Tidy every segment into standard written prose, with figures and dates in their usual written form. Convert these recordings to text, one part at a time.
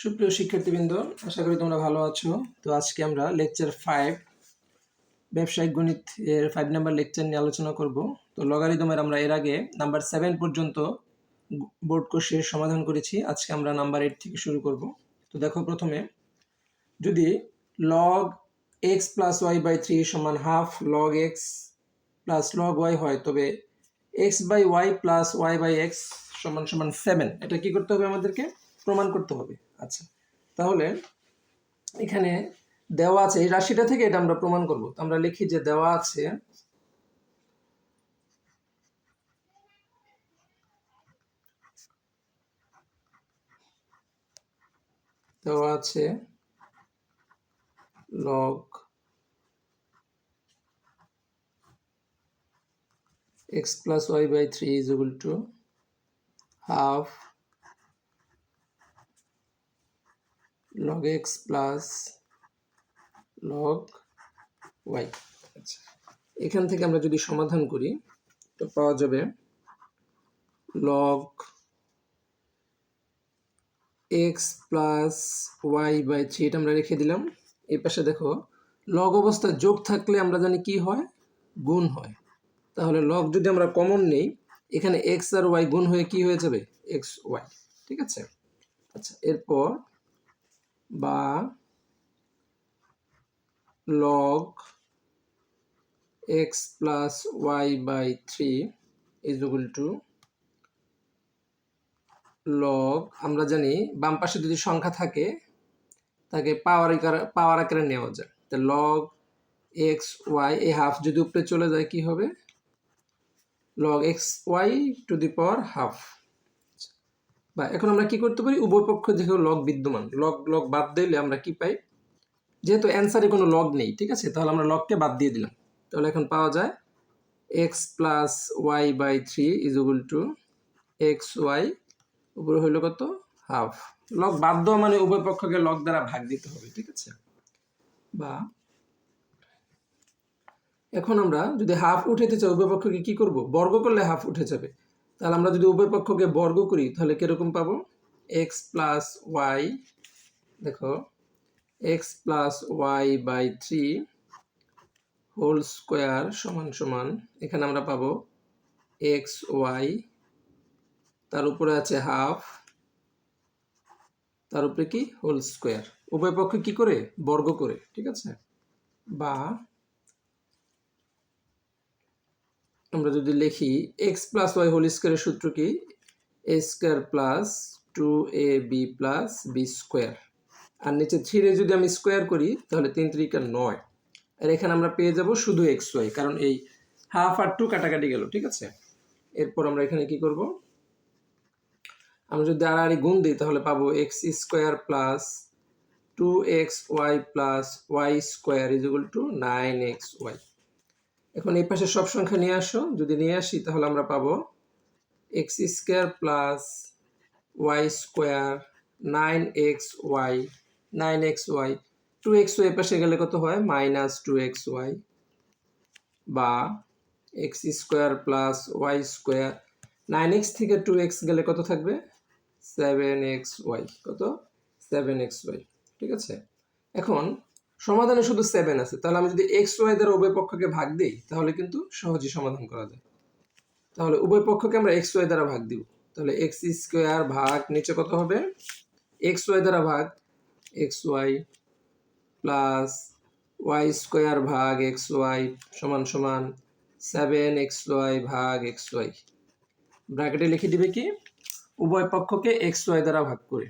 সুপ্রিয় শিক্ষার্থীবৃন্দ, আশা করি তোমরা ভালো আছো। তো আজকে আমরা লেকচার 5 ব্যবসায়িক গণিত এর 5 নাম্বার লেকচার নিয়ে আলোচনা করব। তো লগারিদমের আমরা এর আগে নাম্বার 7 পর্যন্ত বোর্ড কোর্সের সমাধান করেছি। আজকে আমরা নাম্বার 8 থেকে শুরু করব। তো দেখো, প্রথমে যদি log x plus y by 3 সমান half log x plus log y হয়, তবে x by y plus y by x সমান সমান 7। এটা কি করতে হবে? আমাদেরকে প্রমাণ করতে হবে। আচ্ছা, তাহলে এখানে দেওয়া আছে, এই রাশিটা থেকে এটা আমরা প্রমাণ করব। আমরা লিখি যে দেওয়া আছে log x plus y by 3 is equal to half log x plus log y। আচ্ছা, এখান থেকে আমরা যদি সমাধান করি তো পাওয়া যাবে log x plus y by 3, এটা আমরা রেখে দিলাম। এই পাশে দেখো, লগ অবস্থা যোগ থাকলে আমরা জানি কি হয়, গুণ হয়। তাহলে লগ যদি আমরা কমন নেই, এখানে x আর y গুণ হয়ে কি হয়ে যাবে, এক্স ওয়াই। ঠিক আছে। আচ্ছা, এরপর বা log x plus y by 3 is equal to log, আমরা জানি বাম পাশে যদি সংখ্যা থাকে তাকে পাওয়ার আকারে নেওয়া যায়। তো log x y, এই হাফ যদি উপরে চলে যায় কি হবে, log x y two the power half. বা এখন আমরা কি করতে পারি, উভয় পক্ষ যেহেতু লগ বিদ্যমান, লগ লগ বাদ দিলে আমরা কি পাই, যেহেতু অ্যান্সারে কোনো লগ নেই, ঠিক আছে, তাহলে আমরা লগকে বাদ দিয়ে দিলাম। তাহলে এখন পাওয়া যায় x plus y by 3 is equal to x y, উপরে হইল কত, হাফ। লগ বাদ দেওয়া মানে উভয় পক্ষকে লগ দ্বারা ভাগ দিতে হবে। ঠিক আছে। বা এখন আমরা যদি হাফ উঠাইতে চাই, উভয় পক্ষকে কি করব, বর্গ করলে হাফ উঠে যাবে। তাহলে আমরা যদি উভয় পক্ষকে বর্গ করি তাহলে কিরকম পাবো, এক্স প্লাস ওয়াই, দেখো x plus y by 3 whole square সমান সমান, এখানে আমরা পাবো এক্স ওয়াই, তার উপরে আছে হাফ, তার উপরে কি, হোল স্কোয়ার, উভয় পক্ষ কি করে, বর্গ করে। ঠিক আছে। বা আমরা যদি লিখি এক্স প্লাস ওয়াই হোল স্কোয়ারের সূত্র কি, এ স্কোয়ার প্লাস 2ab প্লাস বি স্কোয়ার, আর নিচে 3 যদি আমি স্কোয়ার করি তাহলে 3 3 9, আর এখানে আমরা পেয়ে যাব শুধু এক্স ওয়াই, কারণ এই হাফ আর 2 কাটাকাটি গেল। ঠিক আছে। এরপর আমরা এখানে কি করব, আমরা যদি আর গুণ দিই তাহলে পাবো x square plus 2xy plus y square is equal to 9xy। এখন এই পাশে সব সংখ্যা নিয়ে আসো, যদি নিয়ে আসি তাহলে আমরা পাবো x square plus y square 9xy 9xy, 2xy এর পাশে গেলে কত হয়, মাইনাস 2xy। বা x square plus y square, 9x থেকে 2x গেলে কত থাকবে, 7xy, কত, 7xy। ঠিক আছে। এখন সমাধানে শুধু 7 আছে, তাহলে আমি যদি এক্স ওয়াই দ্বারা উভয় পক্ষকে ভাগ দিই তাহলে কিন্তু সহজেই সমাধান করা যায়। তাহলে উভয় পক্ষকে আমরা এক্স ওয়াই দ্বারা ভাগ দিব, তাহলে এক্স স্কোয়ার ভাগ নিচে কত হবে, এক্স ওয়াই দ্বারা ভাগ x y plus y square ভাগ এক্স ওয়াই সমান সমান 7xy ভাগ এক্স ওয়াই। ব্র্যাকেটে লিখে দিবে কি, উভয় পক্ষকে এক্স ওয়াই দ্বারা ভাগ করে,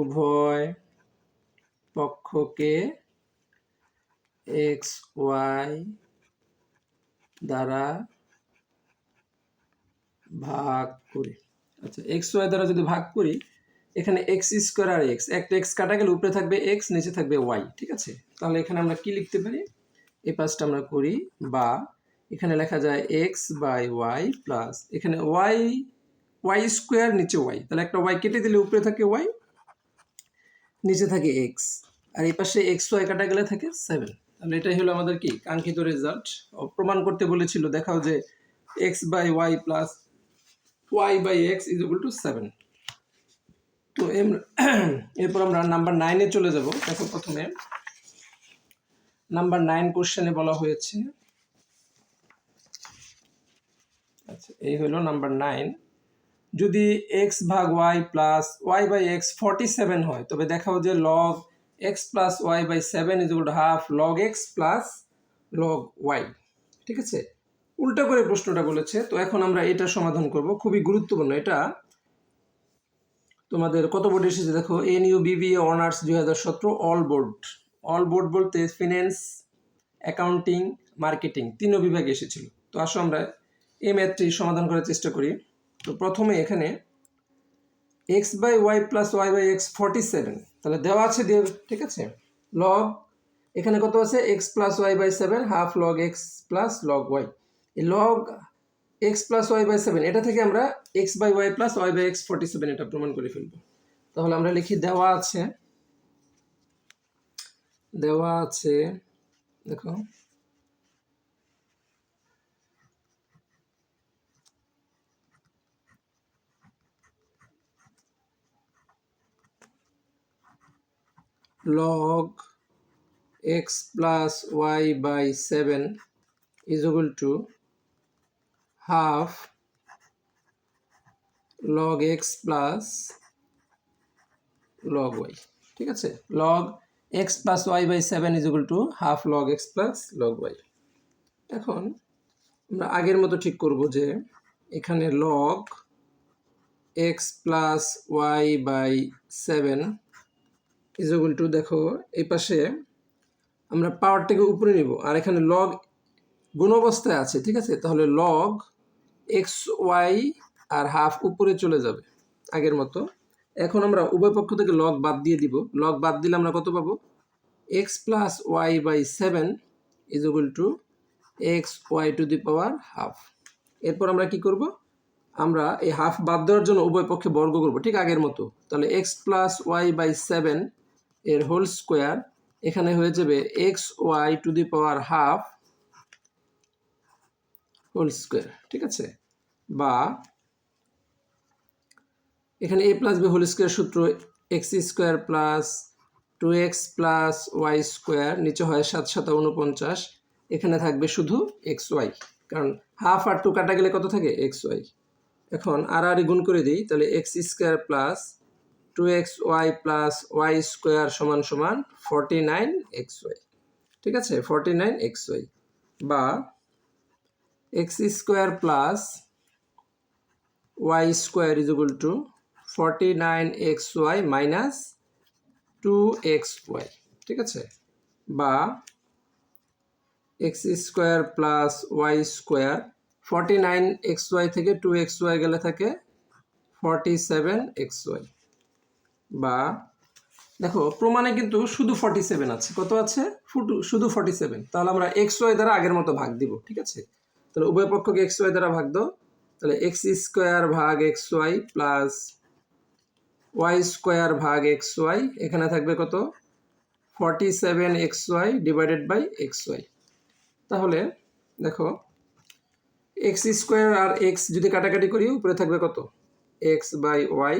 উভয় পক্ষকে এক্স ওয়াই দ্বারা ভাগ করি। আচ্ছা, এক্স ওয়াই দ্বারা যদি ভাগ করি, এখানে এক্স স্কোয়ার আর এক্স, একটা এক্স কাটা গেলে উপরে থাকবে এক্স, নিচে থাকবে ওয়াই। ঠিক আছে। তাহলে এখানে আমরা কি লিখতে পারি, এই পাশটা আমরা করি, বা এখানে লেখা যায় এক্স বাই ওয়াই প্লাস, এখানে ওয়াই ওয়াই স্কোয়ার নিচে ওয়াই, তাহলে একটা ওয়াই কেটে দিলে উপরে থাকে ওয়াই, নিচে থাকে এক্স, আর এই পাশে এক্স ওয়াই কাটা গেলে থাকে 7। তাহলে এটাই হলো আমাদের কি কাঙ্ক্ষিত রেজাল্ট। প্রমাণ করতে বলেছিল, দেখাও যে x by y plus y by x is equal to 7। তো এরপর আমরা নাম্বার 9-এ চলে যাব। দেখো প্রথমে নাম্বার 9 কোশ্চেনে বলা হয়েছে, আচ্ছা এই হলো নাম্বার 9, যদি এক্স ভাগ y plus y by x 47 হয় তবে দেখাও যে log x plus y by 7 is equal to half log x plus log y. ঠিক আছে, উল্টা করে প্রশ্নটা বলেছে। তো এখন আমরা এটা সমাধান করব, খুবই গুরুত্বপূর্ণ। এটা তোমাদের কত বোর্ডে এসেছে দেখো, NU BBA honours 2017 all board বলতে ফিন্যান্স, অ্যাকাউন্টিং, মার্কেটিং 3 বিভাগে এসেছিল। তো আসো আমরা এই ম্যাথটি সমাধান করার চেষ্টা করি। তো প্রথমে এখানে x by y plus y by x 47, তাহলে দেওয়া আছে দিয়ে, ঠিক আছে। লগ এখানে কত আছে, x plus y by 7 half log x plus log y. এই log x plus y by 7 এটা থেকে আমরা x by y plus y by x 47 এটা প্রমাণ করে ফেলবো। তাহলে আমরা লিখি দেওয়া আছে দেখো log x plus y by 7 is equal to half log x plus log y। ঠিক আছে, log x plus y by 7 is equal to half log x plus log y। এখন আমরা আগের মতো ঠিক করব যে এখানে log x plus y by 7 is equal to, দেখো এই পাশে আমরা পাওয়ারটাকে উপরে নিব, আর এখানে লগ গুণ অবস্থায় আছে। ঠিক আছে, তাহলে লগ এক্স ওয়াই আর হাফ উপরে চলে যাবে আগের মতো। এখন আমরা উভয় পক্ষ থেকে লগ বাদ দিয়ে দিব। লগ বাদ দিলে আমরা কত পাবো, x plus y by 7 is equal to x y to the power half. এরপর আমরা কি করব, আমরা এই হাফ বাদ দেওয়ার জন্য উভয় পক্ষে বর্গ করব ঠিক আগের মতো। তাহলে এক্স প্লাস ওয়াই বাই 7 এর হোল স্কোয়ার এখানে হয়ে যাবে x y to the power half whole square. ঠিক আছে, বা এখানে A plus B whole square সূত্র এক্স স্কোয়ার প্লাস 2x প্লাস ওয়াই স্কোয়ার, নিচে হয় 7 7 49, এখানে থাকবে শুধু এক্স ওয়াই, কারণ হাফ আর 2 কাটা গেলে কত থাকে, এক্স ওয়াই। এখন আর গুণ করে দিই, তাহলে x square plus 2xy plus y square সমান সমান 49xy। ঠিক আছে, 49xy, বা x square plus y square is equal to 49xy minus 2xy। ঠিক আছে, বা x square plus y square 49xy থেকে 2xy গেলে থাকে 47xy, বা দেখো প্রমাণে কিন্তু শুধু 47 আছে, কত আছে, শুধু 47। তাহলে আমরা xy দ্বারা আগের মতো ভাগ দিব। ঠিক আছে, তাহলে উভয় পক্ষকে xy দ্বারা ভাগ দাও। তাহলে এক্স স্কোয়ার ভাগ xy প্লাস ওয়াই স্কোয়ার ভাগ xy, এখানে থাকবে কত, 47xy ডিভাইডেড বাই xy। তাহলে দেখো এক্স স্কোয়ার আর এক্স যদি কাটাকাটি করি উপরে থাকবে কত, এক্স বাই ওয়াই,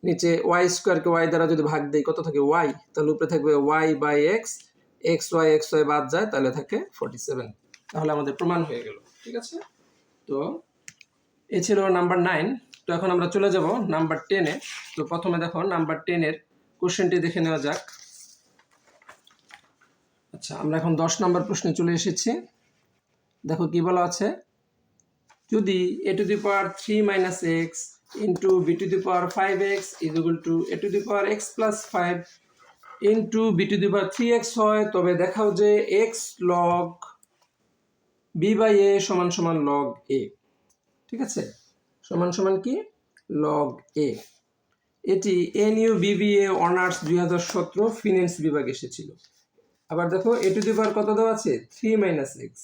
নিচে ওয়াই স্কোয়ারকে ওয়াই দ্বারা যদি ভাগ দেই কত থাকে, ওয়াই, তাহলে উপরে থাকবে y by x, x y বাদ যায় তাহলে থাকে 47। তাহলে আমাদের প্রমাণ হয়ে গেল। ঠিক আছে, তো এ ছিল নাম্বার 9। তো এখন আমরা চলে যাব নাম্বার 10-এ। তো প্রথমে দেখো নাম্বার 10-এর কোশ্চেনটি দেখে নেওয়া যাক। আচ্ছা, আমরা এখন 10 নম্বর প্রশ্নে চলে এসেছি। দেখো কি বলা আছে, যদি a to the power 3 minus x into b to the power 5x is equal to a to the power x plus 5 into b to the power 3x হয়, তবে দেখাও যে x log b by a সমান সমান log a। ঠিক আছে, সমান সমান কি, log a। এটি এনইউ বিবিএ অনার্স 2017 ফিন্যান্স বিভাগ এসেছিল। আবার দেখো a to the power কত দেওয়া আছে, 3 minus x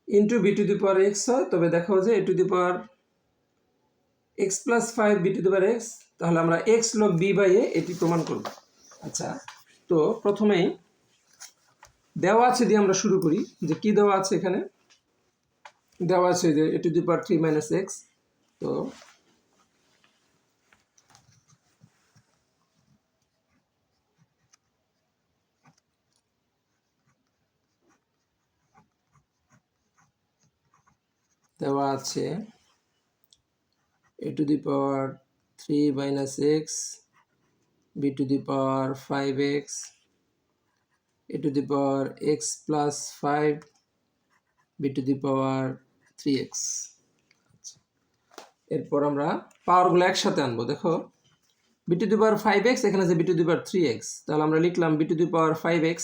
into b to the power x হয়, তবে দেখাও যে a to the power x plus 5 b to the power x, তাহলে আমরা x log b by a এটি প্রমাণ করব। আচ্ছা, তো প্রথমেই দেওয়া আছে দিয়ে আমরা শুরু করি, যে কি দেওয়া আছে এখানে, দেওয়া আছে যে a to the power 3 minus x. তো তো দেওয়া আছে a to the power 3 minus x, b to the power 5x, a to the power x plus 5, b to the power 3x। এরপর আমরা পাওয়ারগুলো একসাথে আনবো। দেখো b to the power 5x, এখানে আছে b to the power 3x, তাহলে আমরা লিখলাম b to the power 5x,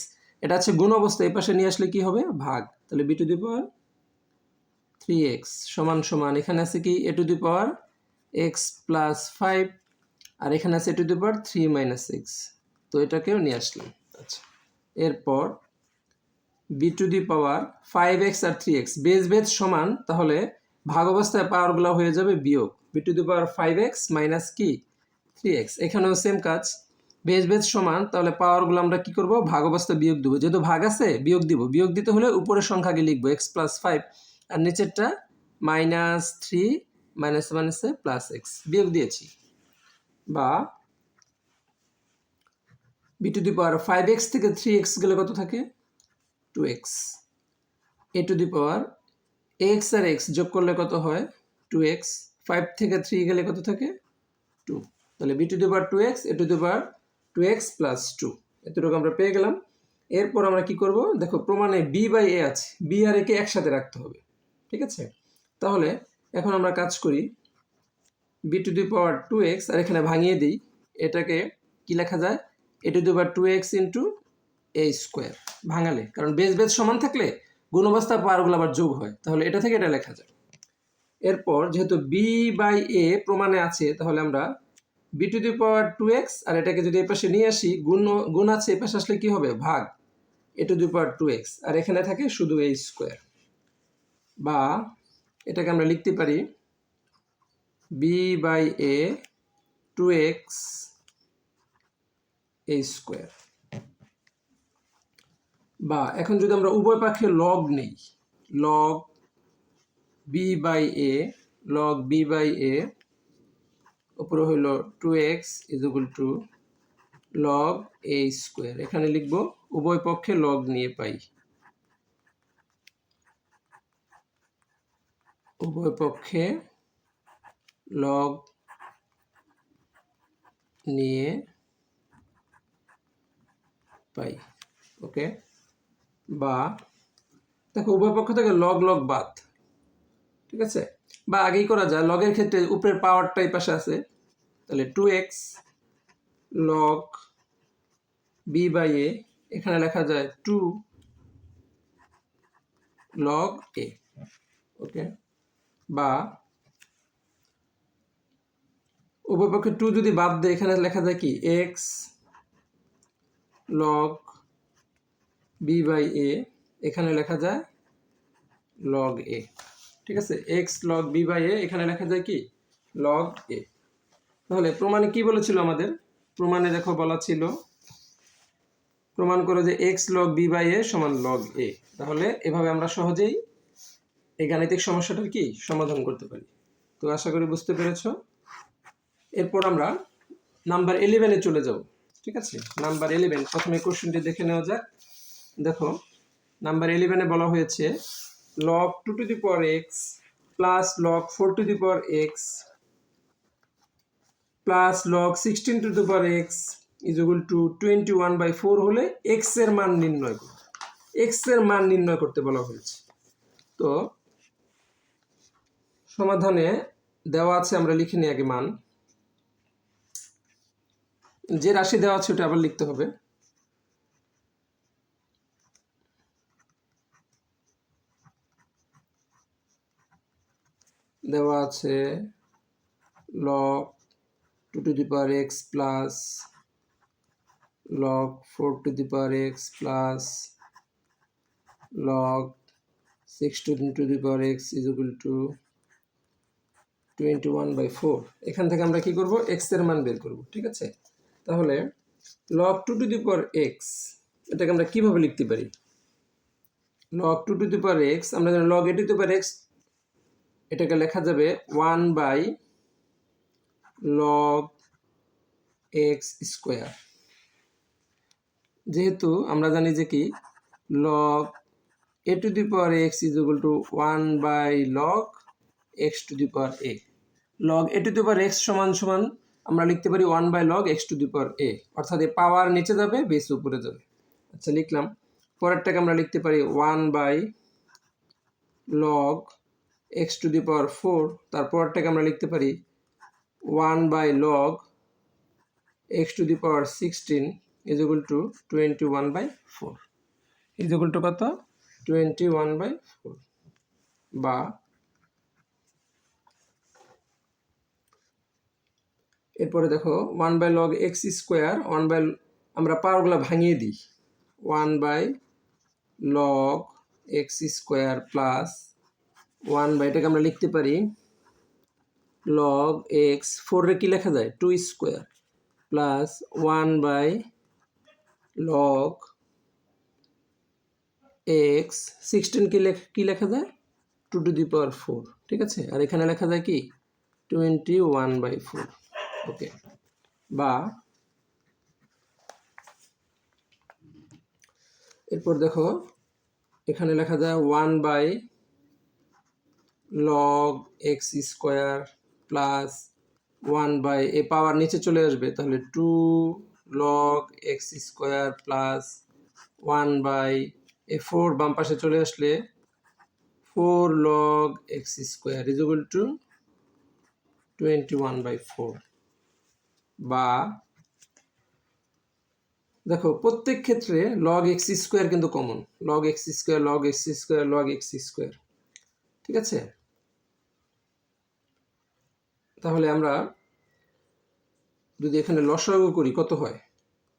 এটা আছে গুণ অবস্থা, এই পাশে নিয়ে আসলে কি হবে, ভাগ। তাহলে b to the power 3x সমান সমান এখানে আছে কি a to the power x plus 5, আর এখানে আছে a to the power 3 minus x, তো এটাকেও নিয়ে আসলাম। আচ্ছা, এরপর b to the power 5x আর 3x বেজ বেজ সমান, তাহলে ভাগ অবস্থায় পাওয়ারগুলো হয়ে যাবে বিয়োগ, b to the power 5x minus কি 3x, এখানেও সেম কাজ, বেজ বেজ সমান, তাহলে পাওয়ারগুলো আমরা কি করব, ভাগ অবস্থায় বিয়োগ দেবো, যেহেতু ভাগ আছে বিয়োগ দিব, বিয়োগ দিতে হলে উপরের সংখ্যাকে লিখবো x plus 5 আর নিচেরটা মাইনাস 3 মাইনাস মাইনাসে প্লাস এক্স, বিয়োগ দিয়েছি। বা b to the power 5x থেকে 3x গেলে কত থাকে 2x, a to the power x R x যোগ করলে কত হয় 2x, 5 থেকে 3 গেলে কত থাকে 2, তাহলে b to the power 2x, a to the power 2x plus 2, এতটুকু আমরা পেয়ে গেলাম। এরপর আমরা কি করব, দেখো প্রমাণে b বাই a আছে, b আর a কে একসাথে রাখতে হবে, ঠিক আছে। তাহলে এখন আমরা কাজ করি, b to the power 2x আর এখানে ভাঙিয়ে দিই, এটাকে কি লেখা যায় a to the power 2x into a square, ভাঙালে, কারণ বেজ বেজ সমান থাকলে গুণ অবস্থা পাওয়ারগুলো আবার যোগ হয়, তাহলে এটা থেকে এটা লেখা যায়। এরপর যেহেতু b বাই a প্রমাণে আছে, তাহলে আমরা b to the power 2x আর এটাকে যদি এই পাশে নিয়ে আসি, গুণ আছে এই পাশে আসলে কি হবে, ভাগ a to the power 2x, আর এখানে থাকে শুধু a স্কোয়ার। বা এটাকে আমরা লিখতে পারি b by a 2x a square. বা এখন যদি আমরা উভয় পক্ষে লগ নেই, log b by a, log b by a উপরে হইল 2x is equal to log a square, এখানে লিখব উভয় পক্ষে লগ নিয়ে পাই, উভয় পক্ষে লগ নিয়ে পাই, ওকে। বা দেখো উভয় পক্ষ থেকে লগ লগ বাদ, ঠিক আছে। বা আগেই করা যায়, লগের ক্ষেত্রে উপরের পাওয়ারটা এই পাশে আছে, তাহলে 2x log b by a, এখানে লেখা যায় 2 লগ a, ওকে। বা উভয় পক্ষে 2 যদি বাদ দেয়, এখানে লেখা যায় কি x log b by a, এখানে লেখা যায় লগ a, ঠিক আছে। x log b by a, এখানে লেখা যায় কি লগ a। তাহলে প্রমাণে কি বলেছিল আমাদের, প্রমাণে দেখো বলা ছিল প্রমাণ করো যে x log b by a সমান লগ a, তাহলে এভাবে আমরা সহজেই এই গাণিতিক সমস্যাটার কি সমাধান করতে পারি। তো আশা করি বুঝতে পেরেছো। এরপর আমরা নাম্বার 11-এ চলে যাব, ঠিক আছে। নাম্বার 11, প্রথমে কোশ্চেনটি দেখে নেওয়া যাক। দেখো নাম্বার 11-এ বলা হয়েছে log 2 to the power x plus log 4 to the power x plus log 16 to the power x is equal to 21/4 হলে x এর মান নির্ণয় করো, x এর মান নির্ণয় করতে বলা হয়েছে। তো সমাধানে দেওয়া আছে, আমরা লিখে নিই আগে মান, যে রাশি দেওয়া আছে ওটা আবার লিখতে হবে। দেওয়া আছে log 2 to the power x plus log 4 to the power x plus log 16 to the power x is equal to 21/4। এখান থেকে আমরা কি করব, x এর মান বের করব, ঠিক আছে। তাহলে log 2 to the power x, এটাকে আমরা কিভাবে লিখতে পারি, log 2 to the power x, আমরা জানি log a to the power x এটাকে লেখা যাবে 1/log x স্কোয়ার। যেহেতু আমরা জানি যে কি log a to the power x is equal to 1/log x to the power a। log a to the power x সমান সমান আমরা লিখতে পারি 1/log x to the power a, অর্থাৎ এই পাওয়ার নিচে যাবে, বেস উপরে যাবে। আচ্ছা, লিখলাম। পরেরটাকে আমরা লিখতে পারি 1/log x to the power 4। তারপরটাকে আমরা লিখতে পারি 1/log x to the power 16 is equal to 21/4 is equal to কত? 21/4। বা এরপরে দেখো 1/log x স্কোয়ার, আমরা পাওয়ারগুলো ভাঙিয়ে দিই। 1/log x স্কোয়ার প্লাস 1/, এটাকে আমরা লিখতে পারি log x, 4 রে কি লেখা যায়? 2 স্কোয়ার প্লাস 1/log x 16 কি লেখা যায়? 2 to the power 4। ঠিক আছে, আর এখানে লেখা যায় কি 21/4। ওকে, বা এরপর দেখো এখানে লেখা যায় 1/log x স্কোয়ার প্লাস 1/, এ পাওয়ার নিচে চলে আসবে, তাহলে 2log x স্কোয়ার প্লাস 1/, এ 4 বাম পাশে চলে আসলে 4log x square is equal two 21/4। বা দেখো প্রত্যেক ক্ষেত্রে log x স্কোয়ার কিন্তু common, log x square, log x square, log x square. ঠিক আছে, তাহলে আমরা যদি এখানে লসাগু করি কত হয়?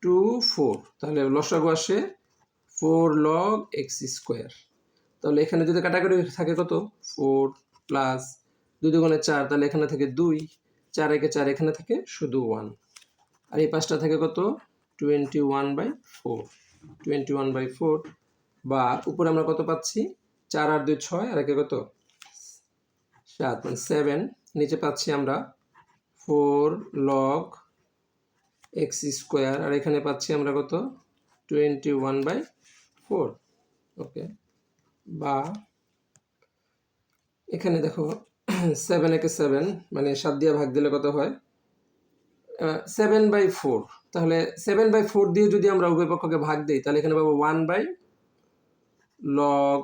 2, 4, তাহলে লসাগু আসে 4log x স্কোয়ার। তাহলে এখানে যদি কাটাকাটি থাকে কত? 4 প্লাস 2 দুগুণে 4, তাহলে এখানে থেকে 2, 4 একে 4, এখানে থেকে শুধু 1, আর এই পাঁচটা থেকে কত? 21/4, 21/4। বা উপরে আমরা কত পাচ্ছি? 4 আর 2 6, আর একে কত? 7, মানে 7। নিচে পাচ্ছি আমরা 4log x স্কোয়ার, আর এখানে পাচ্ছি আমরা কত? 21/4। ওকে, বা এখানে দেখো 7 একে 7, মানে 7 দিয়ে ভাগ দিলে কত হয়? 7/4। তাহলে 7/4 দিয়ে যদি আমরা উভয় পক্ষকে ভাগ দিই, তাহলে এখানে পাবো 1/log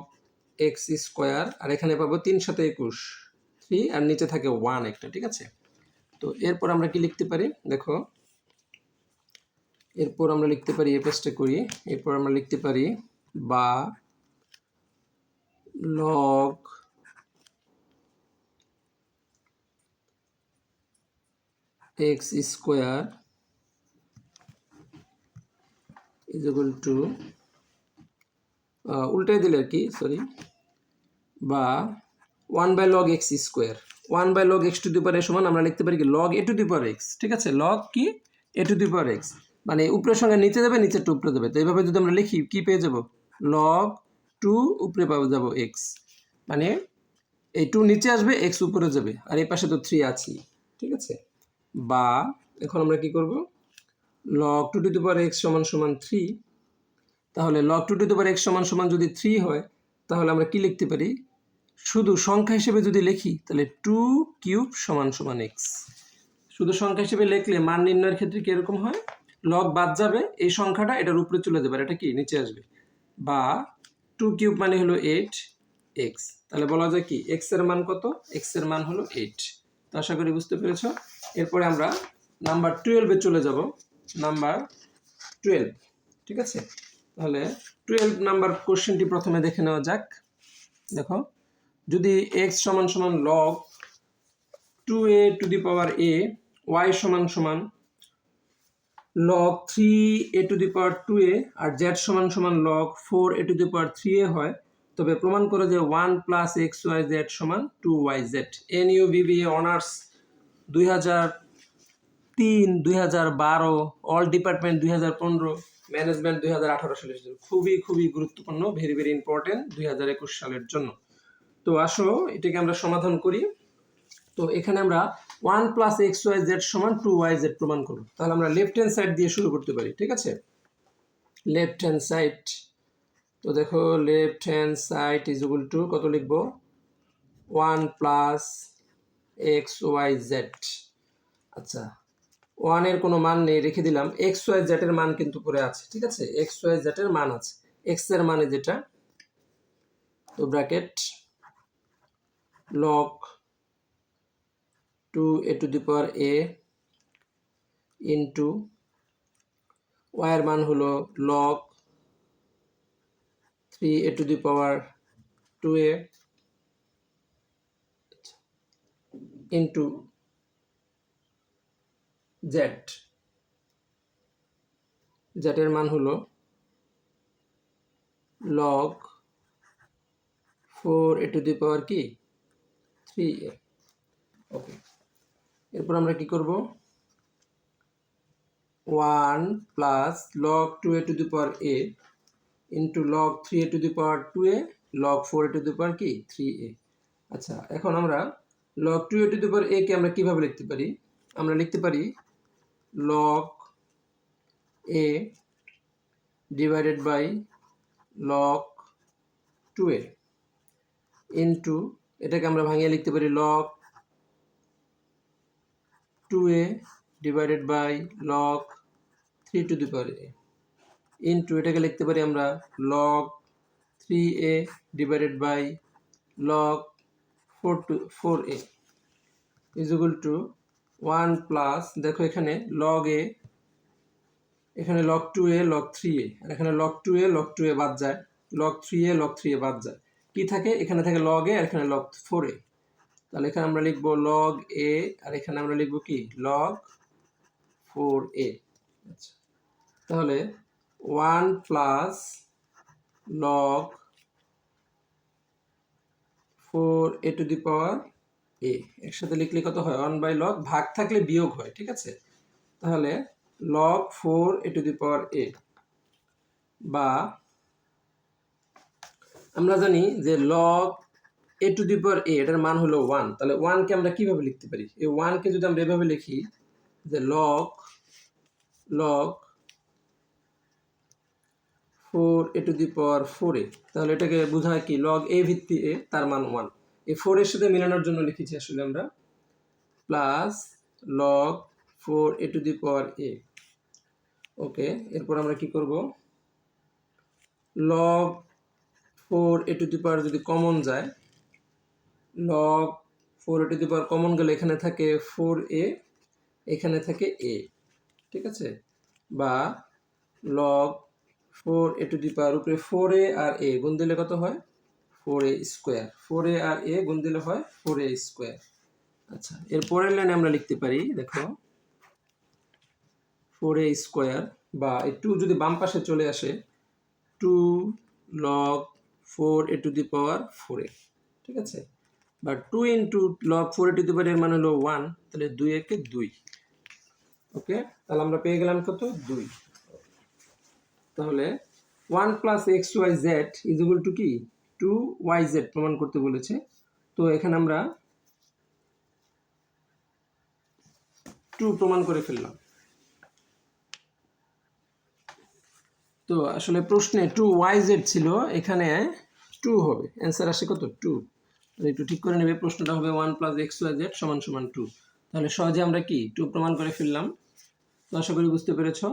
x স্কোয়ার, আর এখানে পাবো 3 × 21, 3, আর নিচে থাকে 1 একটা। ঠিক আছে, তো এরপর আমরা কি লিখতে পারি? দেখো এরপর আমরা লিখতে পারি, এই পেজটা করি, এরপর আমরা লিখতে পারি বা log x square is equal to, উল্টাই দিলে আর কি, সরি, বা 1/log x square, 1/log x to the power সমান আমরা লিখতে পারি কি log a to the power x। ঠিক আছে, log কি a to the power x, মানে উপরের সঙ্গে নিচে যাবে, নিচের টু উপরে যাবে। তো এইভাবে যদি আমরা লিখি কি পেয়ে যাব? log 2 উপরে পাবো যাব x, মানে এই 2 নিচে আসবে, x উপরে যাবে, আর এই পাশে তো 3 আছেই। ঠিক আছে, বা এখন আমরা কি করব? log 2 two the power x সমান সমান 3। তাহলে log 2 two the power x সমান সমান যদি 3 হয়, তাহলে আমরা কি লিখতে পারি? শুধু সংখ্যা হিসেবে যদি লিখি, তাহলে 2 কিউব সমান সমান x। শুধু সংখ্যা হিসেবে লিখলে মান নির্ণয়ের ক্ষেত্রে কি এরকম হয়? লগ বাদ যাবে, এই সংখ্যাটা এটার উপরে চলে যাবে, আর এটা কি নিচে আসবে। বা 2 কিউব মানে হলো 8x। তাহলে বলা যায় কি x এর মান কত? x এর মান হলো 8। তো আশা করি বুঝতে পেরেছো। এরপরে আমরা নাম্বার 12 এ চলে যাব। নাম্বার 12, ঠিক আছে। তাহলে 12 নাম্বার কোশ্চেনটি প্রথমে দেখে নেওয়া যাক। দেখো, যদি x সমান সমান log 2a to the power a, y সমান সমান log 3a to the power 2a, আর z সমান সমান log 4a to the power 3a হয়, তবে প্রমাণ করে যে 1 প্লাস xyz সমান 2yz। NUBBA honours 2003, 2012, all department 2015, management 2018 সালের জন্য খুবই খুবই গুরুত্বপূর্ণ, ভেরি ভেরি ইম্পর্টেন্ট 2021 সালের জন্য। তো আসো এটাকে আমরা সমাধান করি। তো এখানে আমরা 1 প্লাস এক্স ওয়াই জেড সমান 2y z প্রমাণ করব। তাহলে আমরা লেফট হ্যান্ড সাইড দিয়ে শুরু করতে পারি, ঠিক আছে? লেফট হ্যান্ড সাইড, তো দেখো left hand side is equal two কত লিখব, 1 প্লাস এক্স ওয়াই জেড। আচ্ছা, 1 এর কোনো মান নেই, রেখে দিলাম। এক্স ওয়াই জেড এর মান কিন্তু পড়ে আছে, ঠিক আছে? এক্স ওয়াই জেড এর মান আছে, এক্স এর মানে যেটা, তো bracket log 2a to the power a into y এর মান হলো log 3a to the power 2a into z, z এর মান হলো log 4a to the power কি 3a। ওকে, এরপর আমরা কি করব, 1 plus log 2a to the power a into log 3a to the power 2a log 4a to the power কি 3a। আচ্ছা, এখন আমরা log 2a to the power a কে আমরা কিভাবে লিখতে পারি? আমরা লিখতে পারি log a divided by log 2a into, এটাকে আমরা ভাঙিয়ে লিখতে পারি log 2a divided by log 3 to the power a into, এটাকে লিখতে পারি আমরা log 3a divided by log 4a is equal to 1 plus, দেখো এখানে log a, এখানে log 2a log 3a, আর এখানে log 2a log 2a বাদ যায়, log 3a log 3a বাদ যায়, কি থাকে এখানে থাকে log a আর এখানে log 4a। তাহলে এখানে আমরা লিখব log a আর এখানে আমরা লিখব কি log 4a। আচ্ছা, তাহলে 1 plus log 4a to the power a, একসাথে লিখলে কত হয় 1 বাই log, ভাগ থাকলে বিয়োগ হয়, ঠিক আছে? তাহলে log 4a to the power a, বা আমরা জানি যে log a to the power a এটার মান হলো 1। তাহলে 1 কে আমরা কিভাবে লিখতে পারি? এই 1 কে যদি আমরা এভাবে লিখি যে log 4a to the power 4a, তাহলে এটাকে বোঝায় কি log a ভিত্তি a তার মান 1। এই 4 এর সাথে মেলানোর জন্য লিখেছি আসলে আমরা plus log 4a to the power a। ওকে, এরপর আমরা কি করব, log 4a টু দি পাওয়ার যদি কমন যায়, log 4a to the power common গেলে এখানে থাকে 4a, এখানে থাকে a, ঠিক আছে? বা log 4a টু দি পাওয়ার উপরে 4a আর a গুণ দিলে কত হয় 4a square, 4a R a গুণ দিলে হয় 4a স্কোয়ার। আচ্ছা, এর পরের লাইনে আমরা লিখতে পারি, দেখো 4a স্কোয়ার, বা এই 2 যদি বাম পাশে চলে আসে 2 log 4a to the power 4a, ঠিক আছে? বা 2 into log 4a to the power এর মান হলো 1, তাহলে 2 একে 2। ওকে, তাহলে আমরা পেয়ে গেলাম কত 2। তাহলে 1 plus x y z is equal to কি 2yz প্রমাণ করতে বলেছে। তো এখানে আমরা 2 প্রমাণ করে ফেললাম। তো আসলে প্রশ্নে 2yz ছিল, এখানে 2 হবে, অ্যান্সার আসে কত 2। একটু ঠিক করে নেবে, প্রশ্নটা হবে 1 প্লাস এক্স ওয়াই জেড সমান সমান 2। তাহলে সহজে আমরা কি 2 প্রমাণ করে ফেললাম। তো আশা করি বুঝতে পেরেছো।